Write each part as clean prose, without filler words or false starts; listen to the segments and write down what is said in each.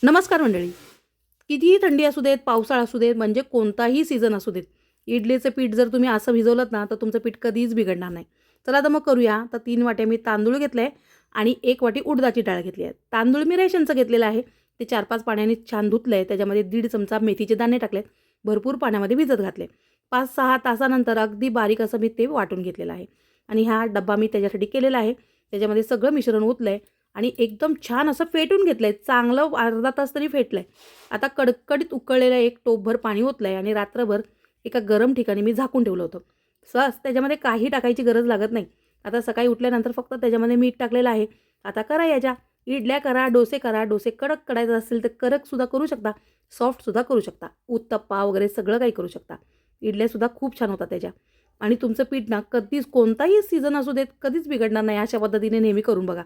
नमस्कार मंडळी. कितीही थंडी असू देत, पावसाळा असू देत, म्हणजे कोणताही सीझन असू देत, इडलीचं पीठ जर तुम्ही असं भिजवलंत ना, तर तुमचं पीठ कधीच बिघडणार नाही. चला तर मग करूया. तर 3 वाट्या मी तांदूळ घेतले आणि 1 वाटी उडदाची डाळ घेतली आहे. तांदूळ मी रेशनचं घेतलेलं आहे. ते 4-5 पाण्याने छान धुतलंय. त्याच्यामध्ये 1.5 चमचा मेथीचे दाणे टाकलेत. भरपूर पाण्यामध्ये भिजत घातले. 5-6 तासानंतर अगदी बारीक असं मी ते वाटून घेतलेलं आहे आणि हा डब्बा मी त्याच्यासाठी केलेला आहे. त्याच्यामध्ये सगळं मिश्रण ओतलंय आणि एकदम छान असं फेटून घेतलंय. चांगलं अर्धा तास तरी फेटलंय. आता कडकडीत उकळलेलं एक टोपभर पाणी ओतलंय आणि रात्रभर एका गरम ठिकाणी मी झाकून ठेवलं होतं. बस त्याच्यामध्ये काही टाकायची गरज लागत नाही. आता सकाळी उठल्यानंतर फक्त त्याच्यामध्ये मीठ टाकलेलं आहे. आता करा याच्या इडल्या करा, डोसे करा. डोसे कडक करायचं असेल तर कडकसुद्धा करू शकता, सॉफ्टसुद्धा करू शकता. उत्तप्पा वगैरे सगळं काही करू शकता. इडल्यासुद्धा खूप छान होतात त्याच्या. आणि तुमचं पीठ ना कधीच कोणताही सीझन असू देत कधीच बिघडणार नाही. अशा पद्धतीने नेहमी करून बघा.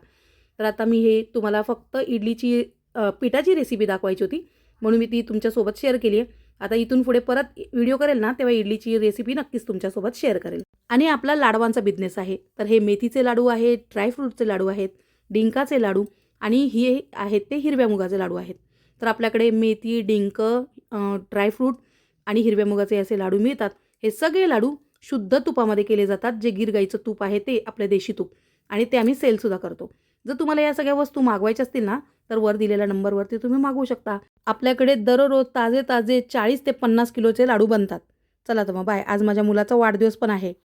तर आता मी हे तुम्हाला फक्त इडलीची पिठाची रेसिपी दाखवायची होती, म्हणून मी ती तुमच्यासोबत शेअर केली आहे. आता इथून पुढे परत व्हिडिओ करेल ना, तेव्हा इडलीची रेसिपी नक्कीच तुमच्यासोबत शेअर करेल. आणि आपला लाडवांचा बिझनेस आहे. तर हे मेथीचे लाडू आहेत, ड्रायफ्रूटचे लाडू आहेत, डिंकाचे लाडू आणि हे आहेत ते हिरव्या मुगाचे लाडू आहेत. तर आपल्याकडे मेथी, डिंक, ड्रायफ्रूट आणि हिरव्या मुगाचे असे लाडू मिळतात. हे सगळे लाडू शुद्ध तुपामध्ये केले जातात. जे गीर गाईचं तूप आहे ते आपलं देशी तूप, आणि ते आम्ही सेलसुद्धा करतो. जर तुम्हाला या सगळ्या वस्तू मागवायच्या असतील ना, तर वर दिलेल्या नंबरवरती तुम्ही मागवू शकता. आपल्याकडे दररोज ताजे ताजे 40 ते 50 किलोचे लाडू बनतात. चला तर मग बाय. आज माझ्या मुलाचा वाढदिवस पण आहे.